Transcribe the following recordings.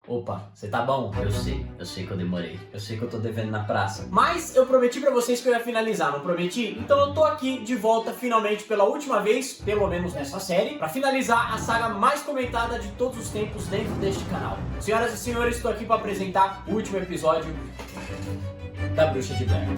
Opa, você tá bom? Eu sei que eu demorei. Eu sei que eu tô devendo na praça. Mas eu prometi pra vocês que eu ia finalizar, não prometi? Então eu tô aqui de volta finalmente pela última vez, pelo menos nessa série, pra finalizar a saga mais comentada de todos os tempos dentro deste canal. Senhoras e senhores, estou aqui pra apresentar o último episódio da Bruxa de Blair.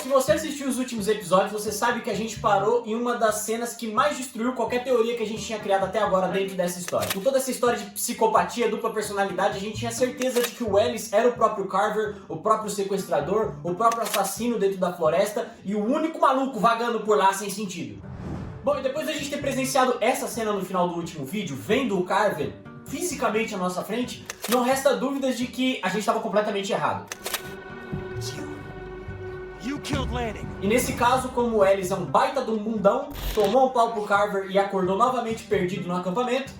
Se você assistiu os últimos episódios, você sabe que a gente parou em uma das cenas que mais destruiu qualquer teoria que a gente tinha criado até agora dentro dessa história. Com toda essa história de psicopatia, dupla personalidade, a gente tinha certeza de que o Ellis era o próprio Carver, o próprio sequestrador, o próprio assassino dentro da floresta e o único maluco vagando por lá sem sentido. Bom, e depois da gente ter presenciado essa cena no final do último vídeo, vendo o Carver fisicamente à nossa frente, não resta dúvidas de que a gente estava completamente errado. E nesse caso, como o Ellis é um baita de um bundão, tomou um pau pro Carver e acordou novamente perdido no acampamento,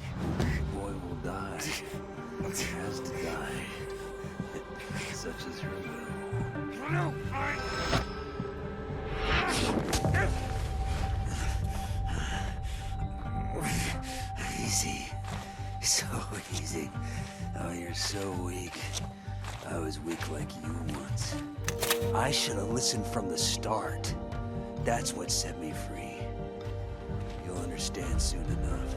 Easy. So easy. Oh, you're so weak. I was weak like you once. I should have listened from the start. That's what set me free. You'll understand soon enough.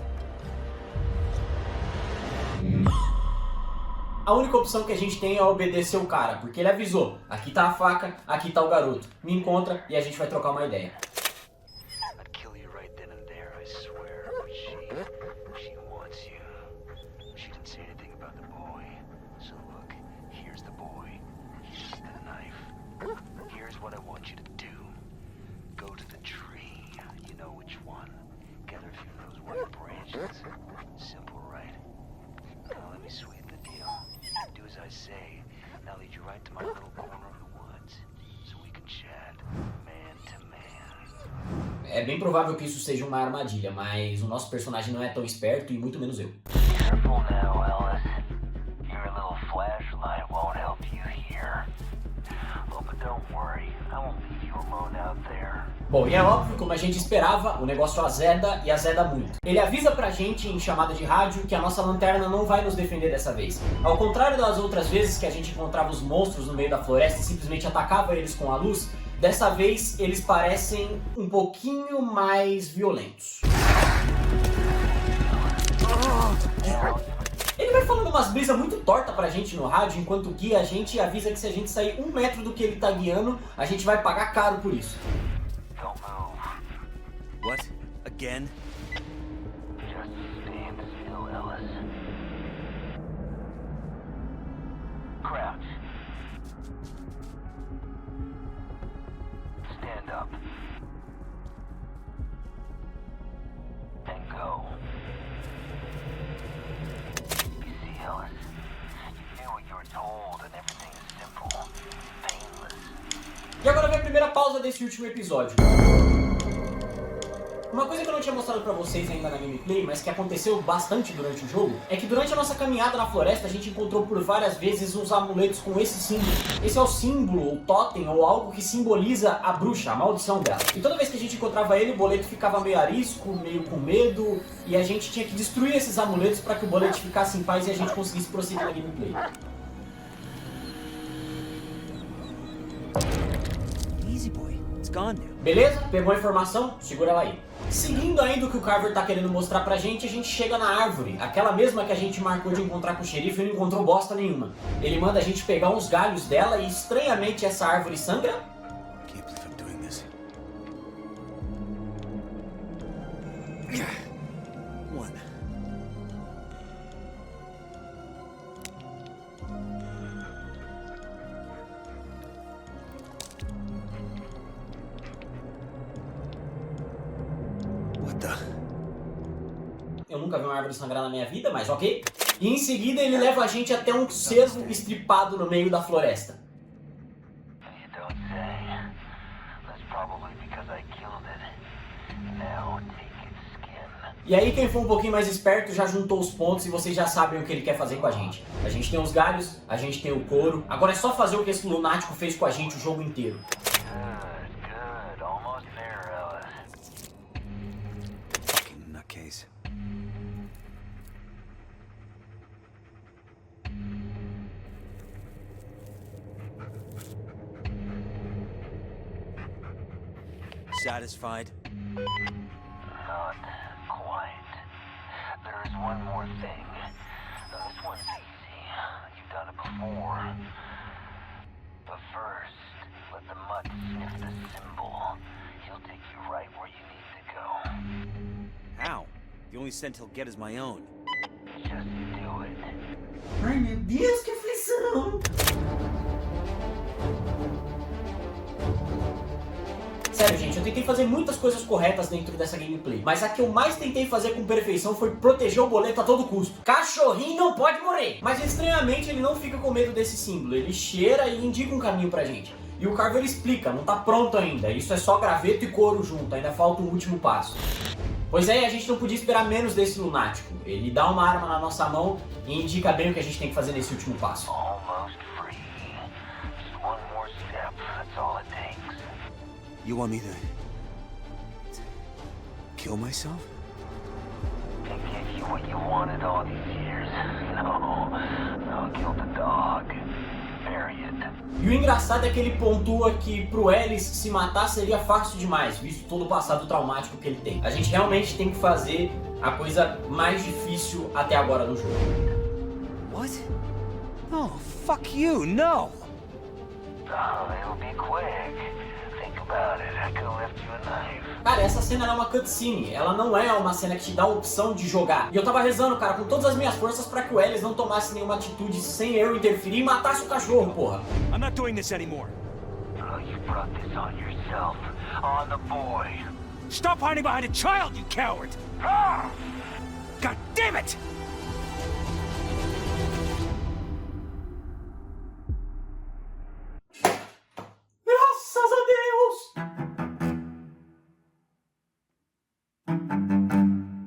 a única opção que a gente tem é obedecer o cara, porque ele avisou, aqui tá a faca, aqui tá o garoto, me encontra e a gente vai trocar uma ideia. Simple, right? Now let me sweeten the deal. Do as I say, and I'll lead you right to my little corner of the woods, so we can chat man to man. É bem provável que isso seja uma armadilha, mas o nosso personagem não é tão esperto e muito menos eu. Careful now, Ellis. Your little flashlight won't help you here. Oh, but don't worry, I won't leave you alone out there. Bom, e é óbvio, como a gente esperava, o negócio azeda e azeda muito. Ele avisa pra gente em chamada de rádio que a nossa lanterna não vai nos defender dessa vez. Ao contrário das outras vezes que a gente encontrava os monstros no meio da floresta e simplesmente atacava eles com a luz, dessa vez eles parecem um pouquinho mais violentos. Ele vai falando umas brisas muito tortas pra gente no rádio enquanto guia a gente e avisa que se a gente sair 1 metro do que ele tá guiando, a gente vai pagar caro por isso. What? Again? Just stand still, Ellis. Crouch. Stand up. And go. You see, Ellis, you do what you were told and everything is simple, painless. E agora vem a primeira pausa desse último episódio. Uma coisa que eu não tinha mostrado pra vocês ainda na gameplay, mas que aconteceu bastante durante o jogo, é que durante a nossa caminhada na floresta a gente encontrou por várias vezes uns amuletos com esse símbolo. Esse é o símbolo, ou totem, ou algo que simboliza a bruxa, a maldição dela. E toda vez que a gente encontrava ele, o boleto ficava meio arisco, meio com medo, e a gente tinha que destruir esses amuletos pra que o boleto ficasse em paz e a gente conseguisse prosseguir na gameplay. Easy boy, it's gone now. Beleza? Pegou a informação? Segura ela aí. Seguindo ainda o que o Carver tá querendo mostrar pra gente, a gente chega na árvore, aquela mesma que a gente marcou de encontrar com o xerife e não encontrou bosta nenhuma. Ele manda a gente pegar uns galhos dela e estranhamente essa árvore sangra. Can't believe I'm doing this. One. What the? Eu nunca vi uma árvore sangrar na minha vida, mas ok. E em seguida ele leva a gente até um cervo estripado no meio da floresta. You don't say. That's probably because I killed it. Now take its skin. E aí quem for um pouquinho mais esperto já juntou os pontos e vocês já sabem o que ele quer fazer com a gente. A gente tem os galhos, a gente tem o couro, agora é só fazer o que esse lunático fez com a gente o jogo inteiro. Good. Almost there, Ellis. Fucking nutcase. Satisfied? Not quite. There is one more thing. Now, this one's easy. You've done it before. But first, let the mutt sniff the symbol. He'll take you right where you need to go. How? The only scent he'll get is my own. Just do it. Ai meu Deus, que aflição! Sério, gente, eu tentei fazer muitas coisas corretas dentro dessa gameplay, mas a que eu mais tentei fazer com perfeição foi proteger o boleto a todo custo. Cachorrinho não pode morrer! Mas estranhamente ele não fica com medo desse símbolo, ele cheira e indica um caminho pra gente. E o Carver explica, não tá pronto ainda, isso é só graveto e couro junto, ainda falta um último passo. Pois é, a gente não podia esperar menos desse lunático. Ele dá uma arma na nossa mão e indica bem o que a gente tem que fazer nesse último passo. Almost free. Just one more step. That's all it takes. You want me to kill myself? To give you what you wanted all these years. No, kill the dog. Bury it. E o engraçado é que ele pontua que pro Ellis se matar seria fácil demais, visto todo o passado traumático que ele tem. A gente realmente tem que fazer a coisa mais difícil até agora no jogo. What? Oh, fuck you, no! It'll be quick. Think about it. I could have left you a knife. Cara, essa cena é uma cutscene, ela não é uma cena que te dá a opção de jogar. E eu tava rezando, cara, com todas as minhas forças pra que o Ellis não tomasse nenhuma atitude sem eu interferir e matasse o cachorro, porra. I'm not doing this anymore. Oh, you brought this on yourself. On the boy. Stop hiding behind a child, you coward! Ah! God damn it! Graças a Deus!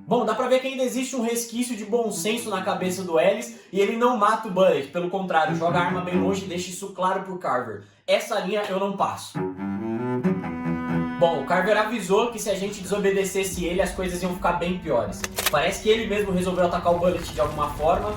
Bom, dá pra ver que ainda existe um resquício de bom senso na cabeça do Ellis e ele não mata o Bullet, pelo contrário, joga a arma bem longe e deixa isso claro pro Carver. Essa linha eu não passo. Bom, o Carver avisou que se a gente desobedecesse ele, as coisas iam ficar bem piores. Parece que ele mesmo resolveu atacar o Bullet de alguma forma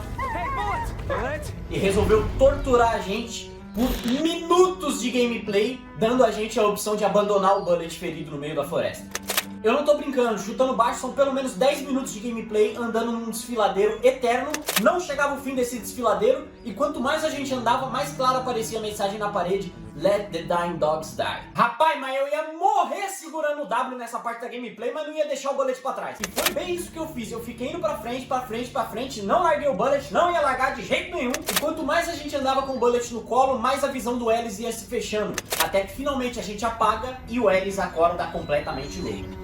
e resolveu torturar a gente por minutos de gameplay, dando a gente a opção de abandonar o Bullet ferido no meio da floresta. Eu não tô brincando, chutando baixo, são pelo menos 10 minutos de gameplay andando num desfiladeiro eterno, não chegava o fim desse desfiladeiro, e quanto mais a gente andava, mais clara aparecia a mensagem na parede, Let the Dying Dogs Die. Rapaz, mas eu ia morrer segurando o W nessa parte da gameplay, mas não ia deixar o Bullet pra trás. E foi bem isso que eu fiz, eu fiquei indo pra frente, não larguei o Bullet, não ia largar de jeito nenhum, e quanto mais a gente andava com o Bullet no colo, mais a visão do Ellis ia se fechando, até que finalmente a gente apaga e o Ellis acorda completamente louco.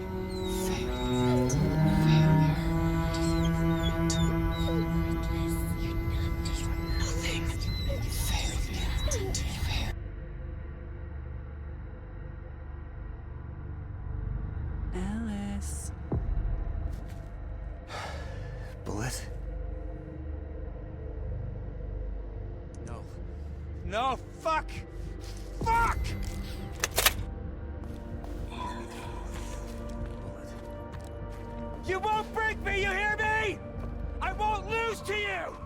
Bullet? No, fuck! Fuck! Bullet. You won't break me, you hear me? I won't lose to you!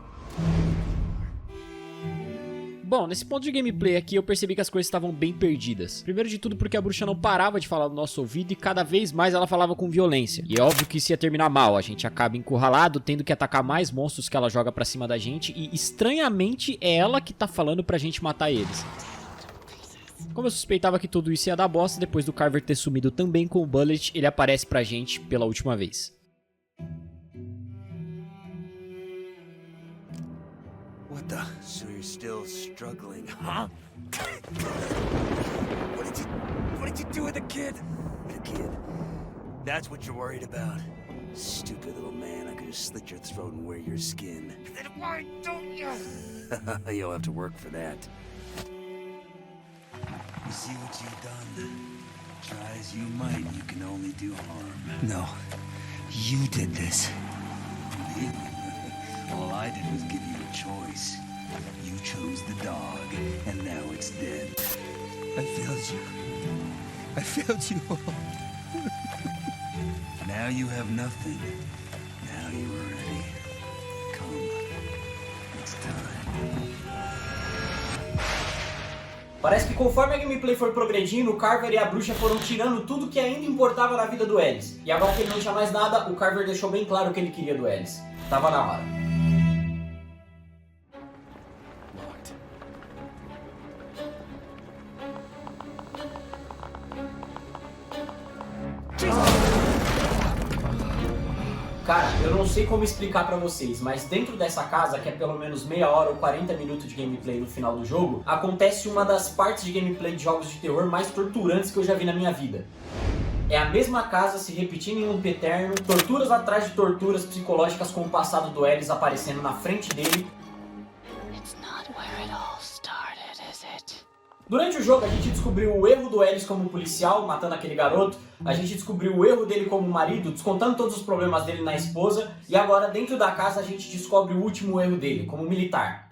Bom, nesse ponto de gameplay aqui eu percebi que as coisas estavam bem perdidas. Primeiro de tudo porque a bruxa não parava de falar no nosso ouvido e cada vez mais ela falava com violência. E é óbvio que isso ia terminar mal, a gente acaba encurralado, tendo que atacar mais monstros que ela joga pra cima da gente e estranhamente é ela que tá falando pra gente matar eles. Como eu suspeitava que tudo isso ia dar bosta, depois do Carver ter sumido também com o Bullet, ele aparece pra gente pela última vez. What the? So you're still struggling, huh? What did you do with the kid? The kid? That's what you're worried about? Stupid little man, I could just slit your throat and wear your skin. Then why don't you? You'll have to work for that. You see what you've done? Try as you might, you can only do harm. No, You did this. All I did was give you a choice. You chose the dog, and now it's dead. I failed you. I failed you all. Now you have nothing. Now you are ready. Come. It's time. Parece que conforme a gameplay foi progredindo, o Carver e a bruxa foram tirando tudo que ainda importava na vida do Ellis. E agora que ele não tinha mais nada, o Carver deixou bem claro o que ele queria do Ellis. Tava na hora. Cara, eu não sei como explicar pra vocês, mas dentro dessa casa, que é pelo menos meia hora ou 40 minutos de gameplay no final do jogo, acontece uma das partes de gameplay de jogos de terror mais torturantes que eu já vi na minha vida. É a mesma casa se repetindo em um loop eterno, torturas atrás de torturas psicológicas com o passado do Ellis aparecendo na frente dele. Durante o jogo a gente descobriu o erro do Ellis como policial, matando aquele garoto. A gente descobriu o erro dele como marido, descontando todos os problemas dele na esposa. E agora dentro da casa a gente descobre o último erro dele, como militar.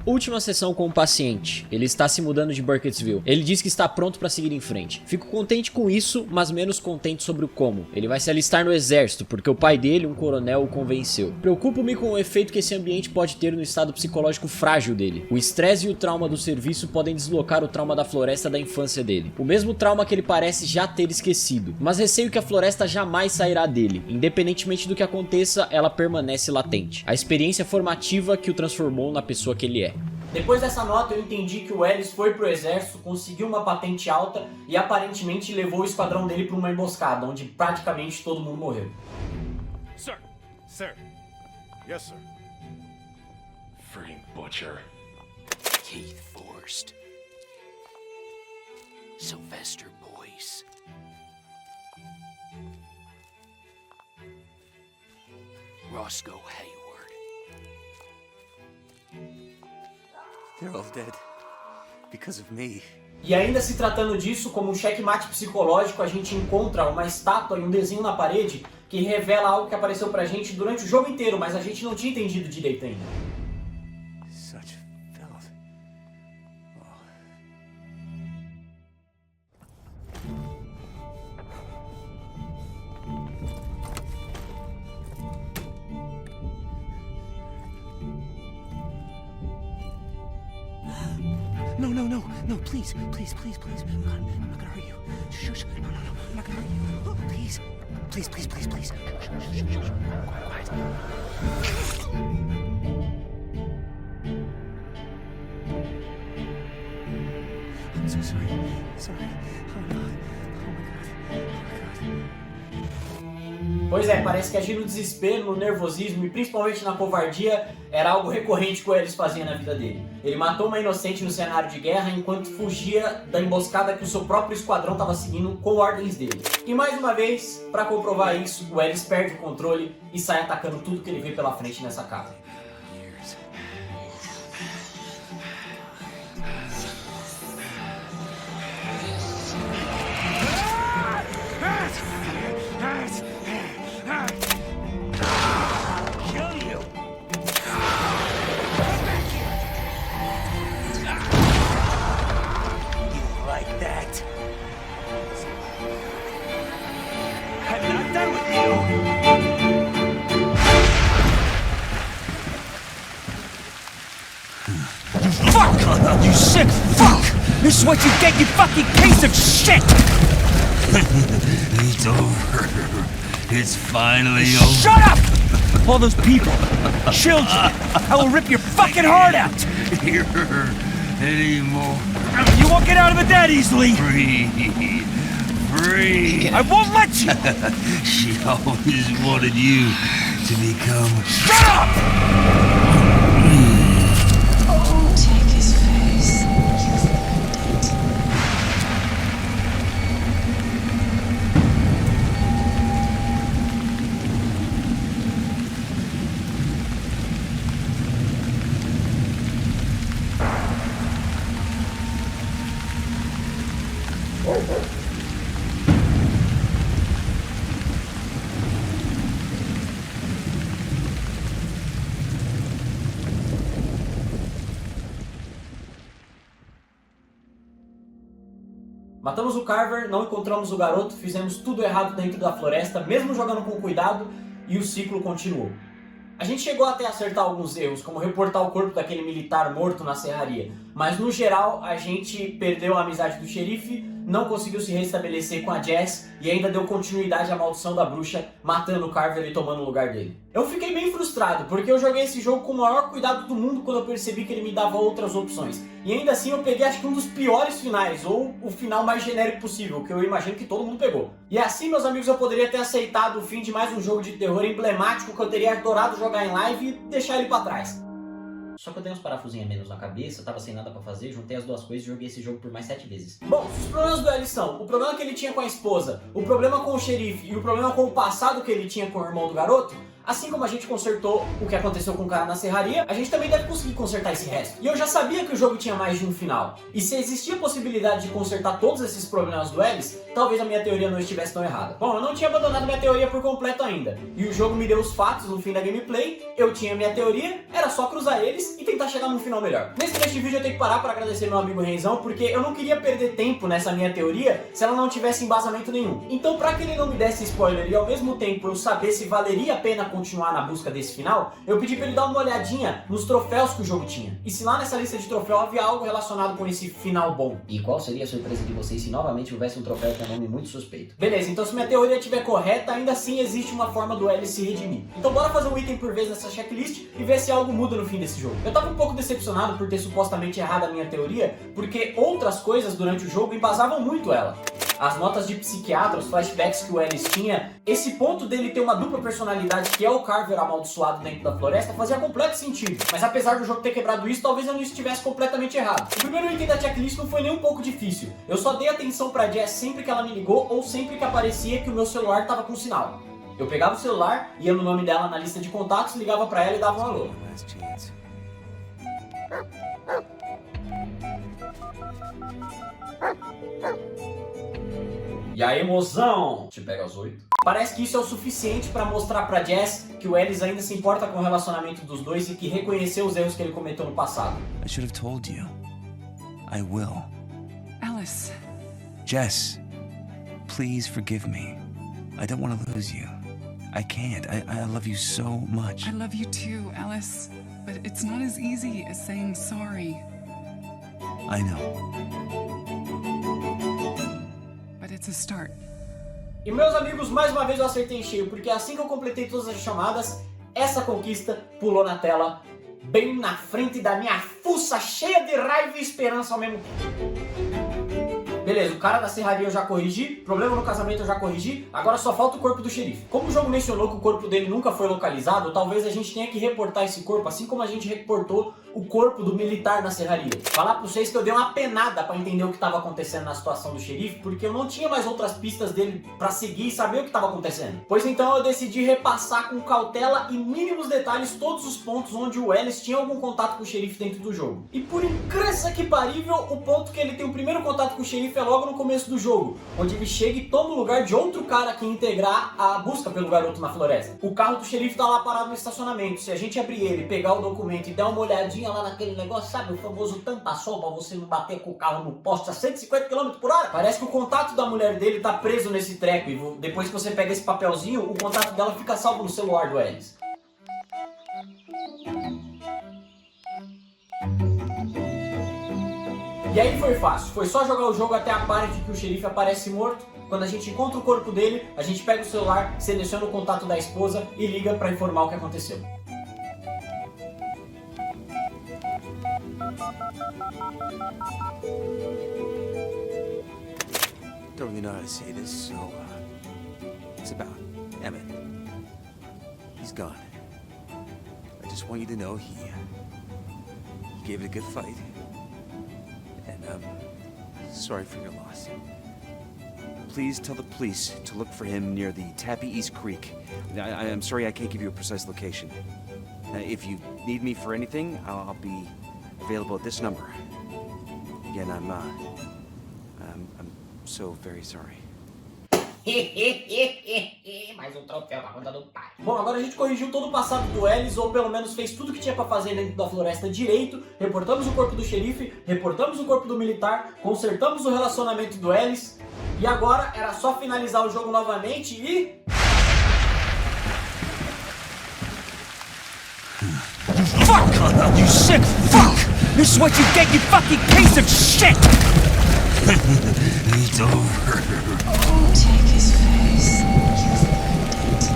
Última sessão com o paciente. Ele está se mudando de Burkittsville. Ele diz que está pronto para seguir em frente. Fico contente com isso, mas menos contente sobre o como. Ele vai se alistar no exército, porque o pai dele, um coronel, o convenceu. Preocupo-me com o efeito que esse ambiente pode ter no estado psicológico frágil dele. O estresse e o trauma do serviço podem deslocar o trauma da floresta da infância dele. O mesmo trauma que ele parece já ter esquecido. Mas receio que a floresta jamais sairá dele. Independentemente do que aconteça, ela permanece latente. A experiência formativa que o transformou na pessoa que ele é. Depois dessa nota eu entendi que o Ellis foi pro exército, conseguiu uma patente alta e aparentemente levou o esquadrão dele para uma emboscada, onde praticamente todo mundo morreu. Sir! Sir! Yes, sir. Freaking butcher. Keith Forrest. Sylvester Boyce. Roscoe Hayward. They're all dead. Because of me. E ainda se tratando disso, como um checkmate psicológico, a gente encontra uma estátua e um desenho na parede que revela algo que apareceu pra gente durante o jogo inteiro, mas a gente não tinha entendido direito ainda. Such filth. No, please. I'm not gonna hurt you. Shush. No, I'm not gonna hurt you. Please. Please. Shh. Quiet. I'm so sorry. Oh my God. Pois é, parece que agir no desespero, no nervosismo e principalmente na covardia era algo recorrente que o Ellis fazia na vida dele. Ele matou uma inocente no cenário de guerra enquanto fugia da emboscada que o seu próprio esquadrão estava seguindo com ordens dele. E mais uma vez, para comprovar isso, o Ellis perde o controle e sai atacando tudo que ele vê pela frente nessa casa. You sick fuck! This is what you get, you fucking piece of shit! It's over. It's finally over. Shut up! All those people, children, I will rip your fucking heart out! Here anymore. You won't get out of it that easily! Free. I won't let you! She always wanted you to become... Shut up! Take his face. You've earned it. Matamos o Carver, não encontramos o garoto, fizemos tudo errado dentro da floresta, mesmo jogando com cuidado, e o ciclo continuou. A gente chegou até a acertar alguns erros, como reportar o corpo daquele militar morto na serraria, mas no geral a gente perdeu a amizade do xerife, não conseguiu se restabelecer com a Jess e ainda deu continuidade à maldição da bruxa, matando o Carver e tomando o lugar dele. Eu fiquei bem frustrado, porque eu joguei esse jogo com o maior cuidado do mundo quando eu percebi que ele me dava outras opções. E ainda assim eu peguei acho que um dos piores finais, ou o final mais genérico possível, que eu imagino que todo mundo pegou. E assim, meus amigos, eu poderia ter aceitado o fim de mais um jogo de terror emblemático que eu teria adorado jogar em live e deixar ele pra trás. Só que eu tenho uns parafusinhos a menos na cabeça, tava sem nada pra fazer, juntei as duas coisas e joguei esse jogo por mais 7 vezes. Bom, os problemas do Ellie são o problema que ele tinha com a esposa, o problema com o xerife e o problema com o passado que ele tinha com o irmão do garoto. Assim como a gente consertou o que aconteceu com o cara na serraria, a gente também deve conseguir consertar esse resto. E eu já sabia que o jogo tinha mais de um final. E se existia a possibilidade de consertar todos esses problemas do Ellis, talvez a minha teoria não estivesse tão errada. Bom, eu não tinha abandonado minha teoria por completo ainda. E o jogo me deu os fatos no fim da gameplay, eu tinha minha teoria, era só cruzar eles e tentar chegar num final melhor. Nesse trecho de vídeo eu tenho que parar para agradecer meu amigo Renzão, porque eu não queria perder tempo nessa minha teoria se ela não tivesse embasamento nenhum. Então, para que ele não me desse spoiler e ao mesmo tempo eu saber se valeria a pena continuar na busca desse final, eu pedi pra ele dar uma olhadinha nos troféus que o jogo tinha. E se lá nessa lista de troféu havia algo relacionado com esse final bom. E qual seria a surpresa de vocês se novamente houvesse um troféu com um nome muito suspeito? Beleza, então se minha teoria estiver correta, ainda assim existe uma forma do Ellie se redimir. Então bora fazer um item por vez nessa checklist e ver se algo muda no fim desse jogo. Eu tava um pouco decepcionado por ter supostamente errado a minha teoria, porque outras coisas durante o jogo embasavam muito ela. As notas de psiquiatra, os flashbacks que o Ellis tinha, esse ponto dele ter uma dupla personalidade que é o Carver amaldiçoado dentro da floresta fazia completo sentido. Mas apesar do jogo ter quebrado isso, talvez eu não estivesse completamente errado. O primeiro item da checklist não foi nem um pouco difícil. Eu só dei atenção pra Jess sempre que ela me ligou ou sempre que aparecia que o meu celular tava com sinal. Eu pegava o celular, ia no nome dela na lista de contatos, ligava pra ela e dava um alô. E aí, mozão? Te pega às 8. Parece que isso é o suficiente pra mostrar pra Jess que o Ellis ainda se importa com o relacionamento dos dois e que reconheceu os erros que ele cometeu no passado. I should have told you. I will. Alice. Jess, please forgive me. I don't want to lose you. I can't. I love you so much. I love you too, Alice. But it's not as easy as saying sorry. I know. But it's a start. E meus amigos, mais uma vez eu acertei em cheio, porque assim que eu completei todas as chamadas, essa conquista pulou na tela, bem na frente da minha fuça cheia de raiva e esperança ao mesmo tempo. Beleza, o cara da serraria eu já corrigi, problema no casamento eu já corrigi, agora só falta o corpo do xerife. Como o jogo mencionou que o corpo dele nunca foi localizado, talvez a gente tenha que reportar esse corpo, assim como a gente reportou o corpo do militar na serraria. Falar pra vocês que eu dei uma penada pra entender o que estava acontecendo na situação do xerife, porque eu não tinha mais outras pistas dele pra seguir e saber o que estava acontecendo. Pois então eu decidi repassar com cautela e mínimos detalhes todos os pontos onde o Ellis tinha algum contato com o xerife dentro do jogo. E por incrível que parível, o ponto que ele tem o primeiro contato com o xerife é logo no começo do jogo, onde ele chega e toma o lugar de outro cara que ia integrar a busca pelo garoto na floresta. O carro do xerife tá lá parado no estacionamento. Se a gente abrir ele, pegar o documento e dar uma olhadinha lá naquele negócio, sabe, o famoso tampa-sol pra você não bater com o carro no poste a 150 km por hora, parece que o contato da mulher dele tá preso nesse treco e depois que você pega esse papelzinho, o contato dela fica salvo no celular do Ellis. E aí foi fácil, foi só jogar o jogo até a parte que o xerife aparece morto. Quando a gente encontra o corpo dele, a gente pega o celular, seleciona o contato da esposa e liga pra informar o que aconteceu. Don't really know how to say this, so it's about Emmett. He's gone. I just want you to know he gave it a good fight, and sorry for your loss. Please tell the police to look for him near the Tappy East Creek. I'm sorry I can't give you a precise location. If you need me for anything, I'll be available at this number. Again, I'm so very sorry. Mais um troféu pra conta do pai. Bom, agora a gente corrigiu todo o passado do Ellis, ou pelo menos fez tudo que tinha pra fazer dentro da floresta direito. Reportamos o corpo do xerife, reportamos o corpo do militar, consertamos o relacionamento do Ellis. E agora era só finalizar o jogo novamente e... Fuck! You sick fuck! This is what you get, you fucking piece of shit! It's over. Take his face. You've earned it.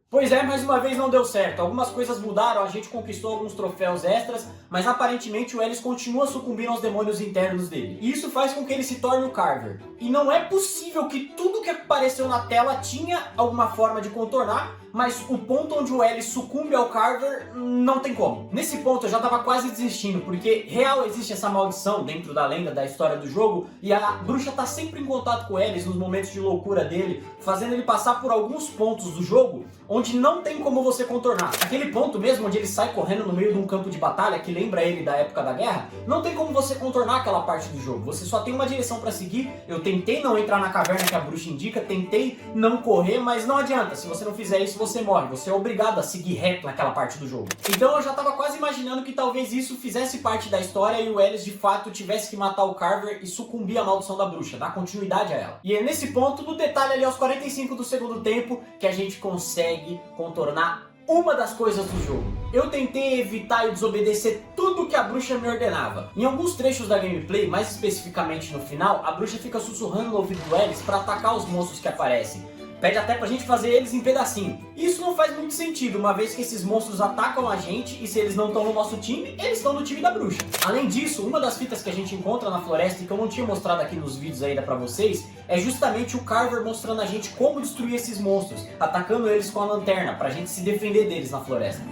Pois é, mais uma vez não deu certo. Algumas coisas mudaram, a gente conquistou alguns troféus extras, mas aparentemente o Ellis continua sucumbindo aos demônios internos dele. E isso faz com que ele se torne o Carver. E não é possível que tudo que apareceu na tela tinha alguma forma de contornar, mas o ponto onde o Ellis sucumbe ao Carver não tem como. Nesse ponto eu já tava quase desistindo, porque real existe essa maldição dentro da lenda, da história do jogo, e a bruxa tá sempre em contato com o Ellis nos momentos de loucura dele, fazendo ele passar por alguns pontos do jogo onde não tem como você contornar. Aquele ponto mesmo onde ele sai correndo no meio de um campo de batalha, que lembra ele da época da guerra, não tem como você contornar aquela parte do jogo. Você só tem uma direção pra seguir. Eu tentei não entrar na caverna que a bruxa indica, tentei não correr, mas não adianta. Se você não fizer isso, você morre. Você é obrigado a seguir reto naquela parte do jogo. Então eu já tava quase imaginando que talvez isso fizesse parte da história e o Ellis de fato tivesse que matar o Carver e sucumbir à maldição da bruxa, dar continuidade a ela. E é nesse ponto, no detalhe ali aos 45 do segundo tempo, que a gente consegue contornar uma das coisas do jogo. Eu tentei evitar e desobedecer tudo que a bruxa me ordenava. Em alguns trechos da gameplay, mais especificamente no final, a bruxa fica sussurrando no ouvido do Ellis para atacar os monstros que aparecem. Pede até pra gente fazer eles em pedacinho. Isso não faz muito sentido, uma vez que esses monstros atacam a gente e se eles não estão no nosso time, eles estão no time da bruxa. Além disso, uma das fitas que a gente encontra na floresta e que eu não tinha mostrado aqui nos vídeos ainda pra vocês, é justamente o Carver mostrando a gente como destruir esses monstros, atacando eles com a lanterna, pra gente se defender deles na floresta.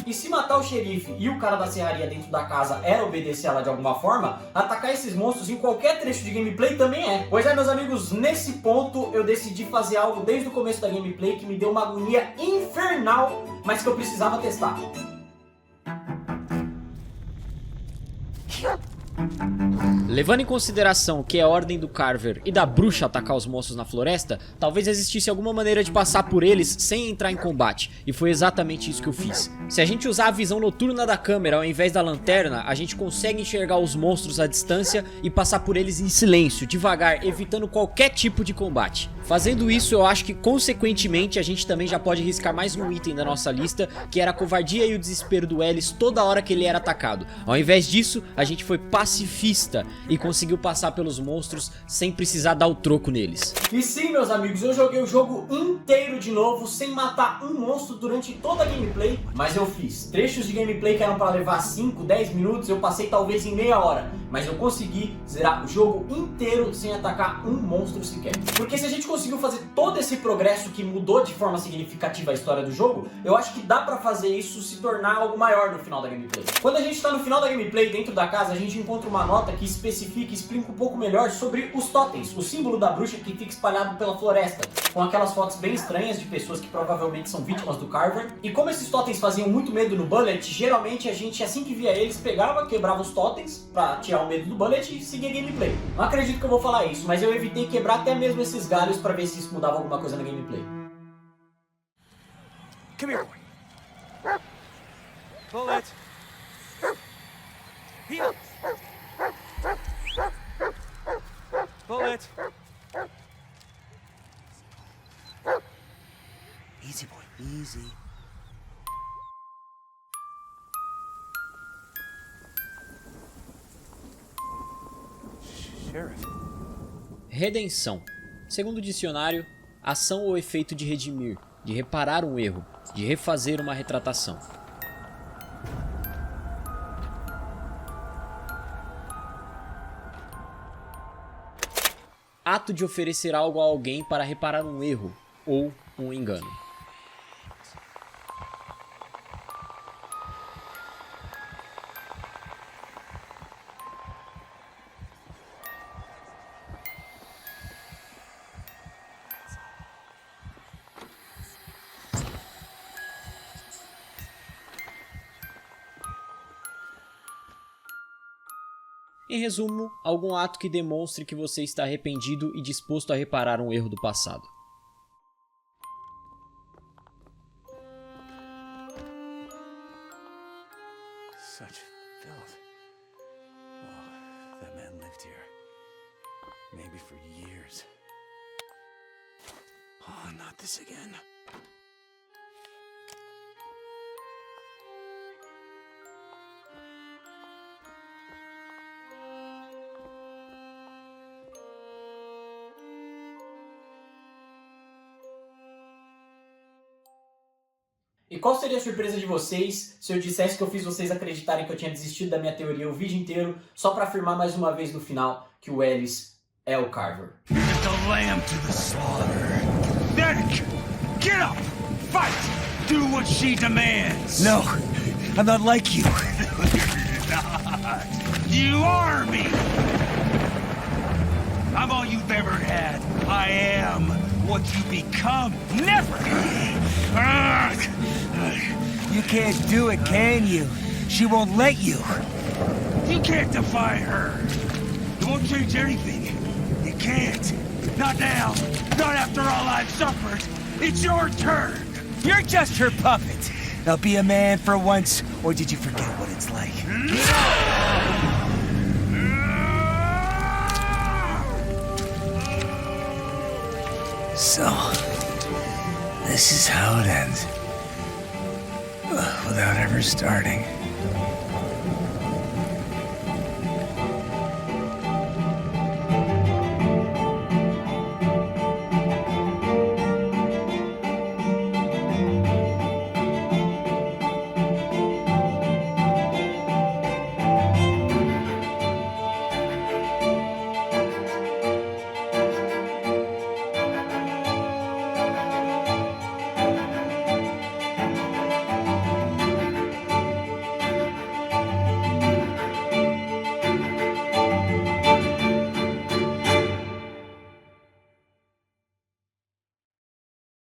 E se matar o xerife e o cara da serraria dentro da casa era obedecer ela de alguma forma, atacar esses monstros em qualquer trecho de gameplay também é. Pois é, meus amigos, nesse ponto eu decidi fazer algo desde o começo da gameplay que me deu uma agonia infernal, mas que eu precisava testar. Levando em consideração que é a ordem do Carver e da bruxa atacar os monstros na floresta, talvez existisse alguma maneira de passar por eles sem entrar em combate, e foi exatamente isso que eu fiz. Se a gente usar a visão noturna da câmera ao invés da lanterna, a gente consegue enxergar os monstros à distância e passar por eles em silêncio, devagar, evitando qualquer tipo de combate. Fazendo isso, eu acho que consequentemente a gente também já pode riscar mais um item da nossa lista, que era a covardia e o desespero do Ellis toda hora que ele era atacado. Ao invés disso, a gente foi pacifista e conseguiu passar pelos monstros sem precisar dar o troco neles. E sim, meus amigos, eu joguei o jogo inteiro de novo sem matar um monstro durante toda a gameplay, mas eu fiz trechos de gameplay que eram para levar 5, 10 minutos, eu passei talvez em meia hora, mas eu consegui zerar o jogo inteiro sem atacar um monstro sequer. Porque se a gente conseguiu fazer todo esse progresso que mudou de forma significativa a história do jogo, eu acho que dá pra fazer isso se tornar algo maior no final da gameplay. Quando a gente tá no final da gameplay dentro da casa, a gente encontra uma nota que especifica e explica um pouco melhor sobre os totens, o símbolo da bruxa que fica espalhado pela floresta, com aquelas fotos bem estranhas de pessoas que provavelmente são vítimas do Carver. E como esses totens faziam muito medo no Bullet, geralmente a gente, assim que via eles, pegava, quebrava os totens pra tirar o medo do Bullet e seguir a gameplay. Não acredito que eu vou falar isso, mas eu evitei quebrar até mesmo esses galhos pra ver se isso mudava alguma coisa na gameplay. Come here. Bullet. Here. Bullet. Easy, boy, easy. Sheriff. Redenção. Segundo o dicionário, ação ou efeito de redimir, de reparar um erro, de refazer uma retratação. Ato de oferecer algo a alguém para reparar um erro ou um engano. Em resumo, algum ato que demonstre que você está arrependido e disposto a reparar um erro do passado. Such filth. Oh, that man lived here. Maybe for years. Oh, not this again. E qual seria a surpresa de vocês se eu dissesse que eu fiz vocês acreditarem que eu tinha desistido da minha teoria o vídeo inteiro só pra afirmar mais uma vez no final que o Ellis é o Carver? You're just a lamb to the slaughter. Medic! Get up! Fight! Do what she demands! No, I'm not like you. You are me! I'm all you've ever had. I am what you become. Never! You can't do it, can you? She won't let you. You can't defy her. It won't change anything. You can't. Not now. Not after all I've suffered. It's your turn. You're just her puppet. Now be a man for once, or did you forget what it's like? So, this is how it ends. Without ever starting.